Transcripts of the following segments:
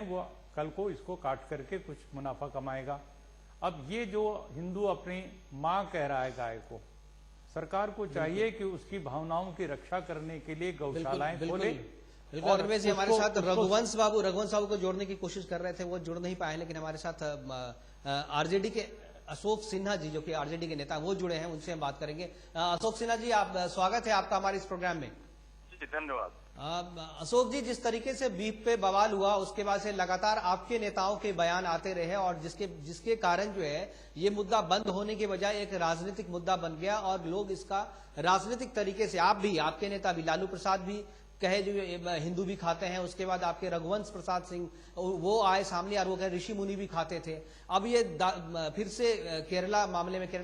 वो कल को इसको काट करके कुछ मुनाफा कमाएगा। अब ये जो हिंदू अपनी मां कह रहा है गाय को, सरकार को चाहिए कि उसकी भावनाओं की रक्षा करने के लिए गौशालाएं खोले। और रमेश जी हमारे साथ रघुवंश बाबू को जोड़ने की कोशिश कर रहे थे, वो जुड़ नहीं पाए, लेकिन हमारे साथ आरजेडी के अशोक सिन्हा जी जो कि आरजेडी के नेता वो जुड़े हैं, उनसे हम बात करेंगे। अशोक सिन्हा जी, आप स्वागत है आपका हमारे इस प्रोग्राम में। जी धन्यवाद। अशोक जी, जिस तरीके से बीफ पे बवाल हुआ उसके बाद से लगातार आपके नेताओं के बयान आते रहे और जिसके कारण जो है ये मुद्दा बंद होने के बजाय एक राजनीतिक मुद्दा बन गया और लोग इसका राजनीतिक तरीके से, आप भी, आपके नेता भी, लालू प्रसाद भी कहे जो हिंदू भी खाते हैं, उसके बाद आपके रघुवंश प्रसाद सिंह वो आए सामने और वो कहे ऋषि मुनि भी खाते थे। अब ये फिर से केरला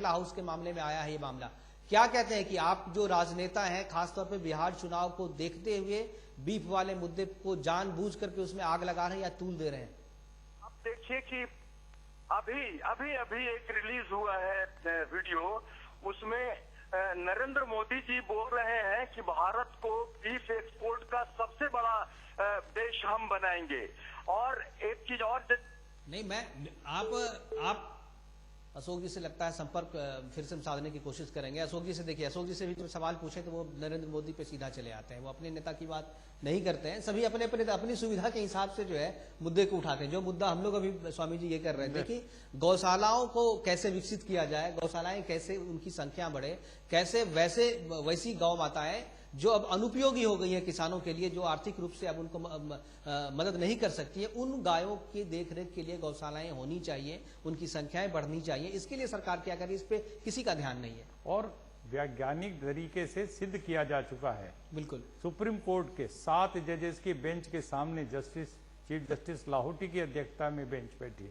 हाउस के मामले में आया है ये मामला। क्या कहते हैं कि आप जो राजनेता हैं, खासतौर पे बिहार चुनाव को देखते हुए बीफ वाले मुद्दे को जानबूझ करके उसमें आग लगा रहे हैं या तूल दे रहे हैं? आप देखिए कि अभी एक रिलीज हुआ है वीडियो, उसमें नरेंद्र मोदी जी बोल रहे हैं कि भारत को बीफ एक्सपोर्ट का सबसे बड़ा देश हम बनाएंगे। और एक चीज और नहीं, आप अशोक जी से लगता है संपर्क फिर से हम साधने की कोशिश करेंगे। अशोक जी से देखिए, अशोक जी से भी जब सवाल पूछे तो वो नरेंद्र मोदी पे सीधा चले आते हैं, वो अपने नेता की बात नहीं करते हैं। सभी अपनी सुविधा के हिसाब से जो है मुद्दे को उठाते हैं। जो मुद्दा हम लोग अभी स्वामी जी ये कर रहे थे कि गौशालाओं को कैसे विकसित किया जाए, गौशालाएं कैसे उनकी संख्या बढ़े, कैसे वैसी गौ माताएं जो अब अनुपयोगी हो गई है किसानों के लिए, जो आर्थिक रूप से अब उनको मदद नहीं कर सकती है, उन गायों की देखरेख के लिए गौशालाएं होनी चाहिए, उनकी संख्याएं बढ़नी चाहिए। इसके लिए सरकार क्या करे, इस पे किसी का ध्यान नहीं है। और वैज्ञानिक तरीके से सिद्ध किया जा चुका है। बिल्कुल, सुप्रीम कोर्ट के 7 जजेस की बेंच के सामने चीफ जस्टिस लाहौटी की अध्यक्षता में बेंच बैठी।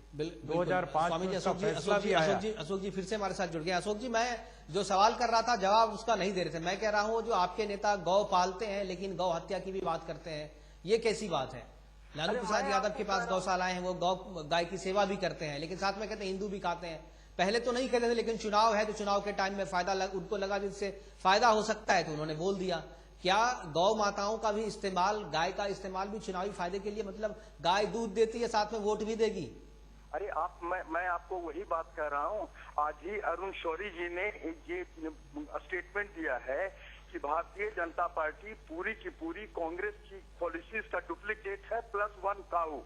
2005 में उसका फैसला भी आया। अशोक जी फिर से हमारे साथ जुड़ गए। अशोक जी, मैं जो सवाल कर रहा था जवाब उसका नहीं दे रहे थे। मैं कह रहा हूं जो आपके नेता गौ पालते हैं लेकिन गौ हत्या की भी बात करते हैं, ये कैसी बात है? लालू प्रसाद यादव के पास गौशालाएं हैं, वो गाय की सेवा भी करते हैं, लेकिन साथ में कहते हैं हिंदू भी खाते हैं। पहले तो नहीं कहते थे, लेकिन चुनाव है तो चुनाव के टाइम में उनको लगा जिससे फायदा हो सकता है तो उन्होंने बोल दिया। क्या गौ माताओं का भी इस्तेमाल, गाय का इस्तेमाल भी चुनावी फायदे के लिए, मतलब गाय दूध देती है साथ में वोट भी देगी? अरे मैं आपको वही बात कर रहा हूँ। आज ही अरुण शौरी जी ने ये स्टेटमेंट दिया है कि भारतीय जनता पार्टी पूरी की पूरी कांग्रेस की पॉलिसीज का डुप्लीकेट है, +1 काऊ,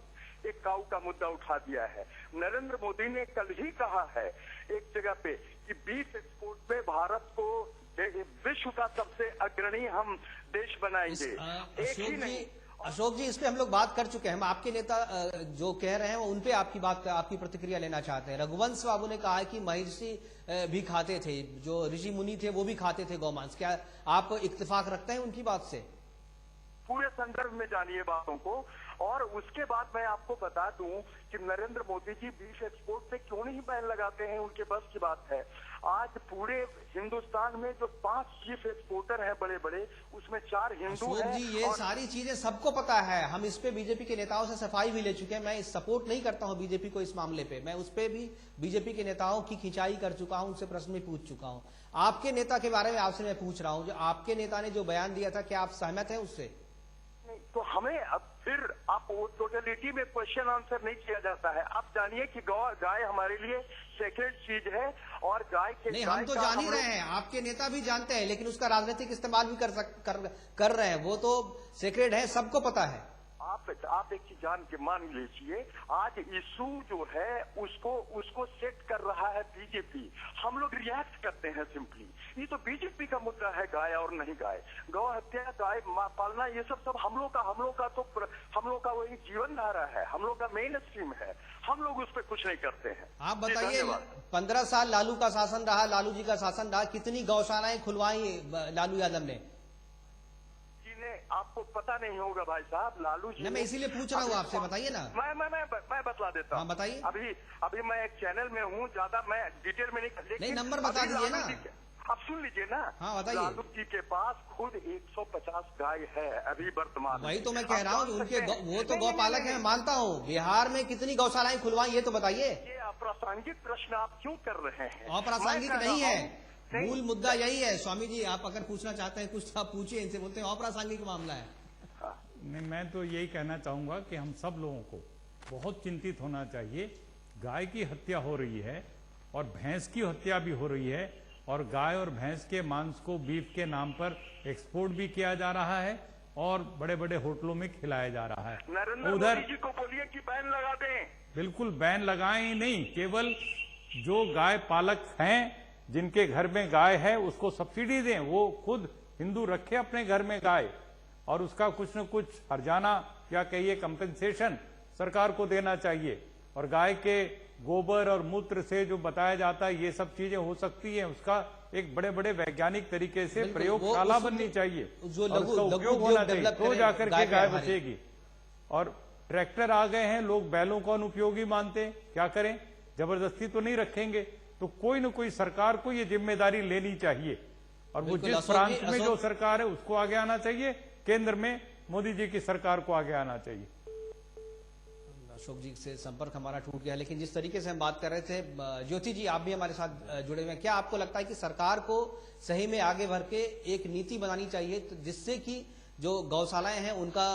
एक काऊ का मुद्दा उठा दिया है। नरेंद्र मोदी ने कल ही कहा है एक जगह पे कि बीफ एक्सपोर्ट में भारत को विश्व का सबसे अग्रणी हम देश बनाएंगे। एक ही नहीं। अशोक जी, इस पे हम लोग बात कर चुके हैं। हम आपके नेता जो कह रहे हैं उन पे आपकी प्रतिक्रिया लेना चाहते हैं। रघुवंश बाबू ने कहा है कि महर्षि भी खाते थे, जो ऋषि मुनि थे वो भी खाते थे गौमांस। क्या आप इत्तेफाक रखते हैं उनकी बात से? पूरे संदर्भ में जानिए बातों को। और उसके बाद मैं आपको बता दूं कि नरेंद्र मोदी जी बीफ एक्सपोर्ट पे क्यों नहीं बैन लगाते हैं, उनके बस की बात है। आज पूरे हिंदुस्तान में जो 5 बीफ एक्सपोर्टर हैं बड़े बड़े, उसमें 4 हिंदू हैं। जी, ये सारी चीजें सबको पता है। हम इस पे बीजेपी के नेताओं से सफाई भी ले चुके हैं। मैं सपोर्ट नहीं करता हूं बीजेपी को इस मामले पे। मैं उस पे भी बीजेपी के नेताओं की खिंचाई कर चुका हूं, उनसे प्रश्न भी पूछ चुका हूं। आपके नेता के बारे में आपसे मैं पूछ रहा हूं, जो आपके नेता ने जो बयान दिया था, क्या आप सहमत हैं उससे? तो हमें अब फिर आप टोटलिटी में क्वेश्चन आंसर नहीं किया जाता है। आप जानिए कि गाय हमारे लिए सेक्रेड चीज है और गाय के नहीं, हम तो जान ही रहे हैं, आपके नेता भी जानते हैं, लेकिन उसका राजनीतिक इस्तेमाल भी कर रहे हैं। वो तो सेक्रेड है, सबको पता है। आप एक चीज मान लीजिए, आज इशू जो है उसको सेट कर रहा है बीजेपी। हम लोग रिएक्ट करते हैं सिंपली। ये तो बीजेपी का मुद्दा है, गाय और नहीं गाय, गौ हत्या, गाय पालना, ये सब हम लोग का वही जीवन धारा है, हम लोग का मेन स्ट्रीम है। हम लोग उस पर कुछ नहीं करते हैं। आप बताइए, 15 साल लालू का शासन रहा, लालू जी का शासन रहा, कितनी गौशालाएं खुलवाई लालू यादव ने? आपको पता नहीं होगा भाई साहब, लालू जी। मैं इसीलिए पूछ रहा हूँ आपसे, बताइए ना। मैं बतला देता हूँ। हाँ, बताइए। अभी मैं एक चैनल में हूँ, ज्यादा मैं डिटेल में नहीं, नंबर बता दीजिए ना। आप सुन लीजिए ना। हाँ, बताइए। लालू जी के पास खुद 150 गाय है अभी वर्तमान। वही तो मैं कह रहा हूँ, उनके वो तो गौपालक है, मानता हूँ। बिहार में कितनी गौशालाएं खुलवाई ये तो बताइए। ये अप्रासंगिक प्रश्न आप क्यों कर रहे हैं? अप्रासंगिक नहीं है, मूल मुद्दा यही है। स्वामी जी, आप अगर पूछना चाहते हैं कुछ तो आप पूछिए इनसे। बोलते हैं अप्रासंगिक मामला है। नहीं, मैं तो यही कहना चाहूंगा कि हम सब लोगों को बहुत चिंतित होना चाहिए। गाय की हत्या हो रही है और भैंस की हत्या भी हो रही है, और गाय और भैंस के मांस को बीफ के नाम पर एक्सपोर्ट भी किया जा रहा है और बड़े बड़े होटलों में खिलाया जा रहा है। नरेंद्र उधर मोदी जी को बोलिए कि बैन लगा दें। बिल्कुल बैन लगाएं ही नहीं, केवल जो गाय पालक हैं जिनके घर में गाय है उसको सब्सिडी दें, वो खुद हिंदू रखे अपने घर में गाय, और उसका कुछ न कुछ हर्जाना या कहिए कंपेंसेशन सरकार को देना चाहिए। और गाय के गोबर और मूत्र से जो बताया जाता है ये सब चीजें हो सकती हैं, उसका एक बड़े बड़े वैज्ञानिक तरीके से प्रयोगशाला बननी चाहिए और उसका उपयोग होना चाहिए, तो जाकर के गाय बचेगी। और ट्रैक्टर आ गए हैं, लोग बैलों को अनुपयोगी मानते हैं, क्या करें, जबरदस्ती तो नहीं रखेंगे, तो कोई न कोई सरकार को ये जिम्मेदारी लेनी चाहिए। और वो जिस प्रांत में जो सरकार है उसको आगे आना चाहिए, केंद्र में मोदी जी की सरकार को आगे आना चाहिए। अशोक जी से संपर्क हमारा टूट गया, लेकिन जिस तरीके से हम बात कर रहे थे, ज्योति जी आप भी हमारे साथ जुड़े हुए हैं, क्या आपको लगता है कि सरकार को सही में आगे बढ़ के एक नीति बनानी चाहिए जिससे कि जो गौशालाएं हैं उनका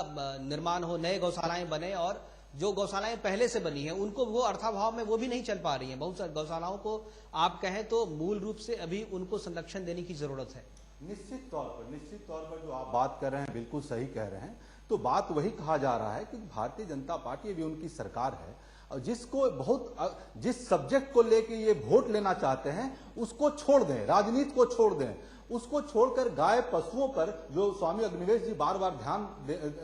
निर्माण हो, नए गौशालाएं बने, और जो गौशालाएं पहले से बनी हैं उनको वो अर्थाभाव में वो भी नहीं चल पा रही हैं, बहुत सारी गौशालाओं को आप कहें तो मूल रूप से अभी उनको संरक्षण देने की जरूरत है। निश्चित तौर पर जो आप बात कर रहे हैं बिल्कुल सही कह रहे हैं। तो बात वही कहा जा रहा है कि भारतीय जनता पार्टी अभी उनकी सरकार है, और जिस सब्जेक्ट को लेके ये वोट लेना चाहते हैं उसको छोड़ दें, राजनीति को छोड़ दें, उसको छोड़कर गाय पशुओं पर जो स्वामी अग्निवेश जी बार बार ध्यान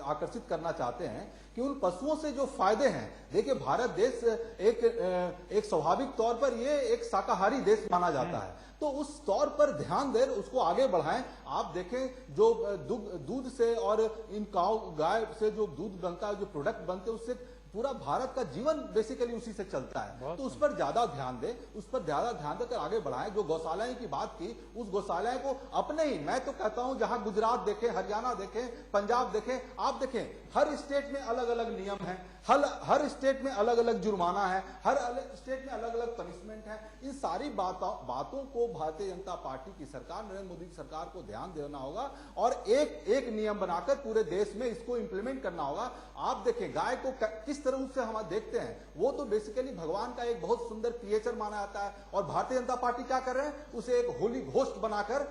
आकर्षित करना चाहते हैं कि उन पशुओं से जो फायदे हैं। देखिए, भारत देश एक स्वाभाविक तौर पर ये एक शाकाहारी देश माना जाता है, तो उस तौर पर ध्यान दें, उसको आगे बढ़ाएं। आप देखें जो दूध से और इन गाय से जो दूध बनता है, जो प्रोडक्ट बनते हैं, उससे पूरा भारत का जीवन बेसिकली उसी से चलता है। तो उस पर ज्यादा ध्यान दें, देकर आगे बढ़ाएं। जो गौशालाएं की बात की, उस गौशालाएं को अपने ही, मैं तो कहता हूं जहां गुजरात देखें, हरियाणा देखें, पंजाब देखें, आप देखें हर स्टेट में अलग अलग नियम है, हर स्टेट में अलग अलग जुर्माना है, हर स्टेट में अलग अलग पनिशमेंट है। इन सारी बातों को भारतीय जनता पार्टी की सरकार, नरेंद्र मोदी की सरकार को ध्यान देना होगा और एक नियम बनाकर पूरे देश में इसको इंप्लीमेंट करना होगा। आप देखें गाय को किस तरह से हम देखते हैं, वो तो बेसिकली भगवान का एक बहुत सुंदर क्रिएचर माना जाता है, और भारतीय जनता पार्टी क्या कर रहे हैं, उसे एक होली घोस्ट बनाकर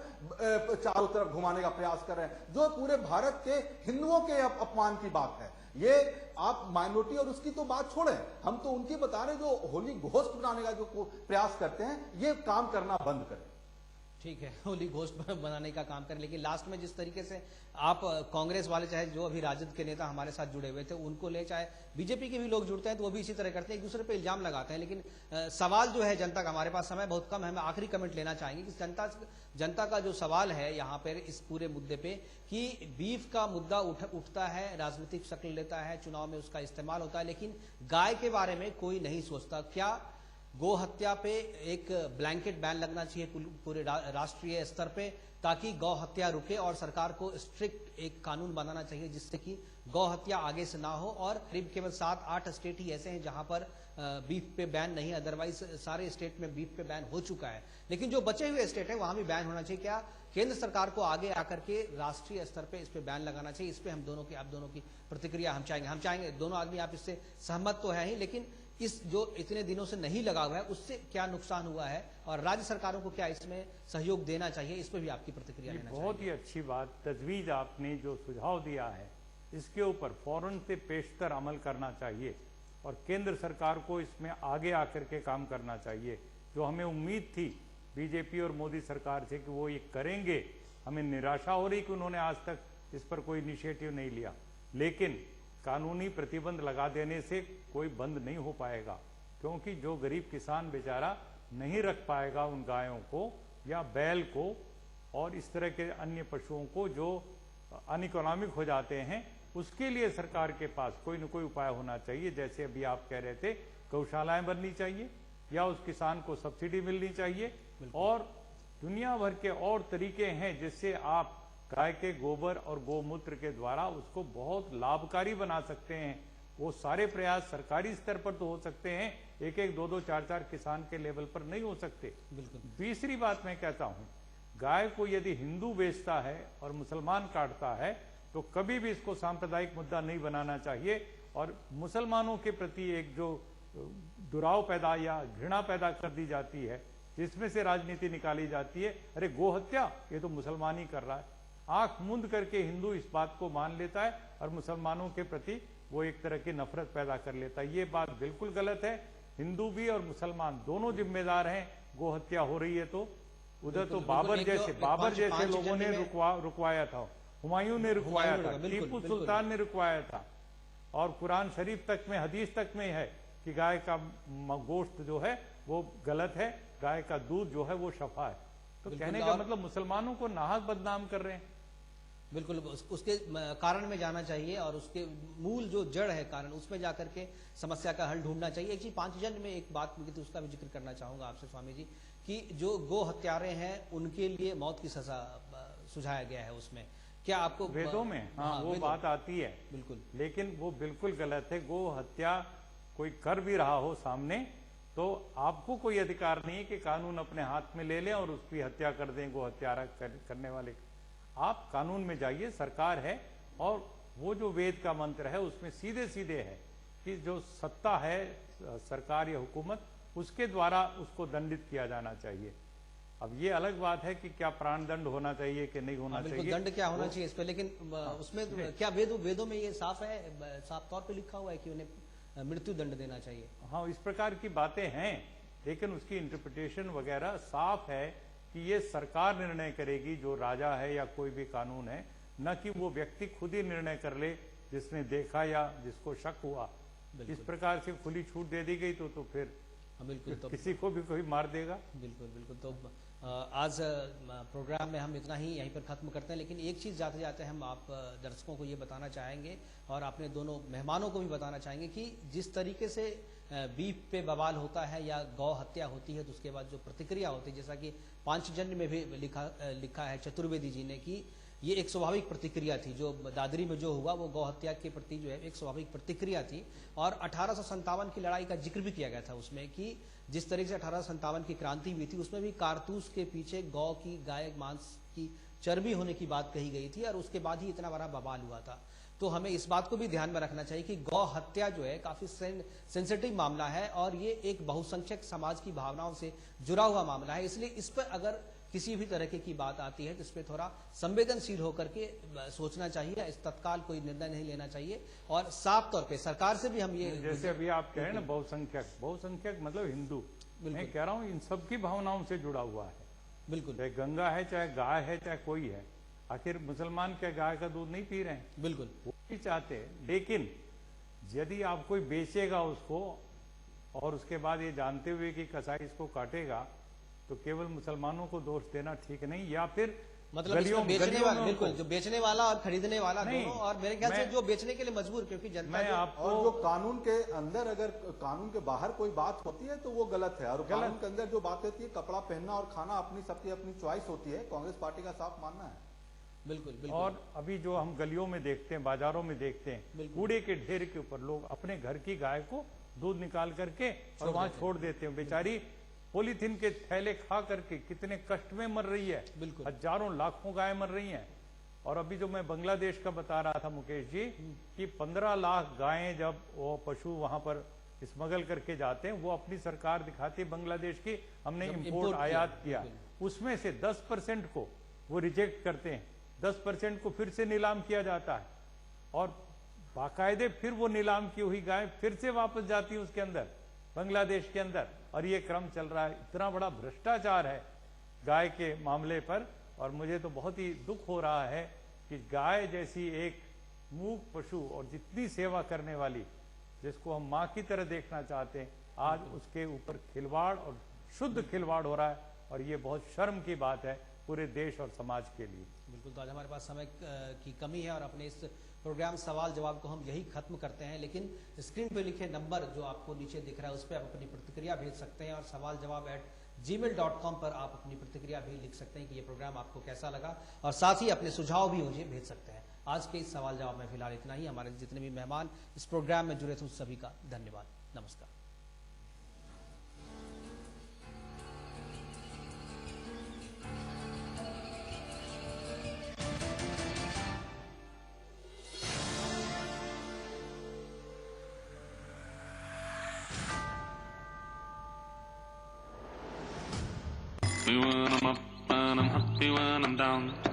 चारों तरफ घुमाने का प्रयास कर रहे हैं, जो पूरे भारत के हिंदुओं के अपमान की बात है। ये आप माइनॉरिटी और उसकी तो बात छोड़ें, हम तो उनकी बता रहे जो होली घोस्ट बनाने का जो प्रयास करते हैं, ये काम करना बंद करें। ठीक है, होली घोस्ट बनाने का काम करें, लेकिन लास्ट में जिस तरीके से आप कांग्रेस वाले, चाहे जो अभी राजद के नेता हमारे साथ जुड़े हुए थे उनको ले, चाहे बीजेपी के भी लोग जुड़ते हैं तो वो भी इसी तरह करते हैं, एक दूसरे पे इल्जाम लगाते हैं। लेकिन सवाल जो है जनता का, हमारे पास समय बहुत कम है, हम आखिरी कमेंट लेना चाहेंगे कि जनता का जो सवाल है यहाँ पर इस पूरे मुद्दे पे कि बीफ का मुद्दा उठता है, राजनीतिक शक्ल लेता है, चुनाव में उसका इस्तेमाल होता है, लेकिन गाय के बारे में कोई नहीं सोचता। क्या गो हत्या पे एक ब्लैंकेट बैन लगना चाहिए पूरे राष्ट्रीय स्तर पे, ताकि गौ हत्या रुके, और सरकार को स्ट्रिक्ट एक कानून बनाना चाहिए जिससे कि गौ हत्या आगे से ना हो। और करीब केवल 7-8 स्टेट ही ऐसे हैं जहां पर बीफ पे बैन नहीं, अदरवाइज सारे स्टेट में बीफ पे बैन हो चुका है, लेकिन जो बचे हुए स्टेट है वहां भी बैन होना चाहिए। क्या केंद्र सरकार को आगे आकर के राष्ट्रीय स्तर पे इस पे बैन लगाना चाहिए? इस पे आप दोनों की प्रतिक्रिया हम चाहेंगे। दोनों आदमी आप इससे सहमत तो है ही, लेकिन इस जो इतने दिनों से नहीं लगा हुआ है उससे क्या नुकसान हुआ है, और राज्य सरकारों को क्या इसमें सहयोग देना चाहिए, इस पर भी आपकी प्रतिक्रिया लेना चाहिए। बहुत ही अच्छी बात, तजवीज आपने जो सुझाव दिया है इसके ऊपर फौरन से पेशतर अमल करना चाहिए, और केंद्र सरकार को इसमें आगे आकर के काम करना चाहिए। जो हमें उम्मीद थी बीजेपी और मोदी सरकार से कि वो ये करेंगे, हमें निराशा हो रही कि उन्होंने आज तक इस पर कोई इनिशिएटिव नहीं लिया। लेकिन कानूनी प्रतिबंध लगा देने से कोई बंद नहीं हो पाएगा, क्योंकि जो गरीब किसान बेचारा नहीं रख पाएगा उन गायों को या बैल को और इस तरह के अन्य पशुओं को जो अनइकोनॉमिक हो जाते हैं, उसके लिए सरकार के पास कोई न कोई उपाय होना चाहिए। जैसे अभी आप कह रहे थे, गौशालाएं बननी चाहिए या उस किसान को सब्सिडी मिलनी चाहिए, और दुनिया भर के और तरीके हैं जिससे आप गाय के गोबर और गोमूत्र के द्वारा उसको बहुत लाभकारी बना सकते हैं। वो सारे प्रयास सरकारी स्तर पर तो हो सकते हैं, एक 2-2, 4-4 किसान के लेवल पर नहीं हो सकते। बिल्कुल। तीसरी बात मैं कहता हूं, गाय को यदि हिंदू बेचता है और मुसलमान काटता है तो कभी भी इसको सांप्रदायिक मुद्दा नहीं बनाना चाहिए, और मुसलमानों के प्रति एक जो दुराव पैदा या घृणा पैदा कर दी जाती है, जिसमें से राजनीति निकाली जाती है, अरे गो हत्या ये तो मुसलमान ही कर रहा है, आंख मूंद करके हिंदू इस बात को मान लेता है और मुसलमानों के प्रति वो एक तरह की नफरत पैदा कर लेता है। ये बात बिल्कुल गलत है। हिंदू भी और मुसलमान दोनों जिम्मेदार हैं। गो हत्या हो रही है तो उधर तो बाबर जैसे लोगों ने रुकवाया था, हुमायूं ने रुकवाया था, टीपू सुल्तान ने रुकवाया था, और कुरान शरीफ तक में, हदीस तक में है कि गाय का गोश्त जो है वो गलत है, गाय का दूध जो है वो शफा है। तो कहने का मतलब मुसलमानों को नाहक बदनाम कर रहे हैं। बिल्कुल, उसके कारण में जाना चाहिए और उसके मूल जो जड़ है कारण, उसमें जाकर के समस्या का हल ढूंढना चाहिए। एक चीज पांचजन्य में एक बात मिली थी, उसका भी जिक्र करना चाहूंगा आपसे स्वामी जी, कि जो गो हत्यारे हैं उनके लिए मौत की सजा सुझाया गया है। उसमें क्या आपको वेदों में वो बात आती है, बिल्कुल, लेकिन वो बिल्कुल गलत है। गो हत्या कोई कर भी रहा हो सामने, तो आपको कोई अधिकार नहीं है कि कानून अपने हाथ में ले लें और उसकी हत्या कर दें। गो हत्यारा करने वाले, आप कानून में जाइए, सरकार है, और वो जो वेद का मंत्र है उसमें सीधे सीधे है कि जो सत्ता है सरकार या हुकूमत, उसके द्वारा उसको दंडित किया जाना चाहिए। अब ये अलग बात है कि क्या प्राण दंड होना चाहिए कि नहीं होना चाहिए, दंड क्या होना चाहिए इस पर, लेकिन उसमें क्या वेदों में ये साफ है, साफ तौर पे लिखा हुआ है कि उन्हें मृत्यु दंड देना चाहिए? हाँ, इस प्रकार की बातें हैं, लेकिन उसकी इंटरप्रिटेशन वगैरह साफ है कि ये सरकार निर्णय करेगी, जो राजा है या कोई भी कानून है, न कि वो व्यक्ति खुद ही निर्णय कर ले जिसने देखा या जिसको शक हुआ। इस प्रकार से खुली छूट दे दी गई तो फिर बिल्कुल, तो किसी को भी कोई मार देगा। बिल्कुल बिल्कुल। तो आज प्रोग्राम में हम इतना ही यहीं पर खत्म करते हैं, लेकिन एक चीज़ जाते जाते हम आप दर्शकों को ये बताना चाहेंगे और अपने दोनों मेहमानों को भी बताना चाहेंगे कि जिस तरीके से बीफ पे बवाल होता है या गौ हत्या होती है, तो उसके बाद जो प्रतिक्रिया होती है, जैसा कि पांचजन्य में भी लिखा है चतुर्वेदी जी ने कि ये एक स्वाभाविक प्रतिक्रिया थी। जो दादरी में जो हुआ वो गौ हत्या के प्रति जो है एक स्वाभाविक प्रतिक्रिया थी। और 1857 की लड़ाई का जिक्र भी किया गया था उसमें, कि जिस तरीके से 1857 की क्रांति हुई थी उसमें भी कारतूस के पीछे गौ की, गाय मांस की चर्बी होने की बात कही गई थी, और उसके बाद ही इतना बड़ा बवाल हुआ था। तो हमें इस बात को भी ध्यान में रखना चाहिए कि गौ हत्या जो है काफी सेंसिटिव मामला है और ये एक बहुसंख्यक समाज की भावनाओं से जुड़ा हुआ मामला है। इसलिए इस पर अगर किसी भी तरह की बात आती है तो इस पर थोड़ा संवेदनशील होकर के सोचना चाहिए, इस तत्काल कोई निर्णय नहीं लेना चाहिए। और साफ तौर पे सरकार से भी हम ये, जैसे अभी आप कह रहे हैं ना बहुसंख्यक मतलब हिंदू, मैं कह रहा हूँ इन सबकी भावनाओं से जुड़ा हुआ है। बिल्कुल, चाहे गंगा है, चाहे गाय है, चाहे कोई है, आखिर मुसलमान क्या गाय का दूध नहीं पी रहे हैं? बिल्कुल, वो भी चाहते हैं। लेकिन यदि आप कोई बेचेगा उसको और उसके बाद ये जानते हुए कि कसाई इसको काटेगा, तो केवल मुसलमानों को दोष देना ठीक नहीं, या फिर मतलब बेचने वाला, बिल्कुल, जो बेचने वाला और खरीदने वाला दोनों, और मेरे ख्याल से जो बेचने के लिए मजबूर, क्योंकि जनता और जो कानून के अंदर, अगर कानून के बाहर कोई बात होती है तो वो गलत है, और कानून के अंदर जो बात होती है, कपड़ा पहनना और खाना अपनी सबकी अपनी चॉइस होती है, कांग्रेस पार्टी का साफ मानना है। बिल्कुल बिल्कुल। और अभी जो हम गलियों में देखते हैं, बाजारों में देखते हैं, कूड़े के ढेर के ऊपर लोग अपने घर की गाय को दूध निकाल करके और वहां छोड़ देते हैं। बेचारी पॉलीथीन के थैले खा करके कितने कष्ट में मर रही है, हजारों लाखों गाय मर रही हैं। और अभी जो मैं बांग्लादेश का बता रहा था मुकेश जी, कि 15 लाख गायें जब वो पशु वहां पर स्मगल करके जाते हैं, वो अपनी सरकार दिखाती है बांग्लादेश की, हमने इंपोर्ट आयात किया, उसमें से 10% को वो रिजेक्ट करते हैं, 10% को फिर से नीलाम किया जाता है, और बाकायदे फिर वो नीलाम की हुई गाय फिर से वापस जाती है उसके अंदर, बांग्लादेश के अंदर, और ये क्रम चल रहा है। इतना बड़ा भ्रष्टाचार है गाय के मामले पर, और मुझे तो बहुत ही दुख हो रहा है कि गाय जैसी एक मूक पशु और जितनी सेवा करने वाली, जिसको हम माँ की तरह देखना चाहते हैं, आज उसके ऊपर खिलवाड़ और शुद्ध खिलवाड़ हो रहा है, और ये बहुत शर्म की बात है पूरे देश और समाज के लिए। बिल्कुल। तो आज हमारे पास समय की कमी है और अपने इस प्रोग्राम सवाल जवाब को हम यही खत्म करते हैं, लेकिन स्क्रीन पे लिखे नंबर जो आपको नीचे दिख रहा है उस पर आप अपनी प्रतिक्रिया भेज सकते हैं, और सवालजवाब@gmail.com पर आप अपनी प्रतिक्रिया भी लिख सकते हैं कि ये प्रोग्राम आपको कैसा लगा, और साथ ही अपने सुझाव भी मुझे भेज सकते हैं। आज के इस सवाल जवाब में फिलहाल इतना ही। हमारे जितने भी मेहमान इस प्रोग्राम में जुड़े थे उन सभी का धन्यवाद। नमस्कार। happy when I'm up and I'm happy when I'm down.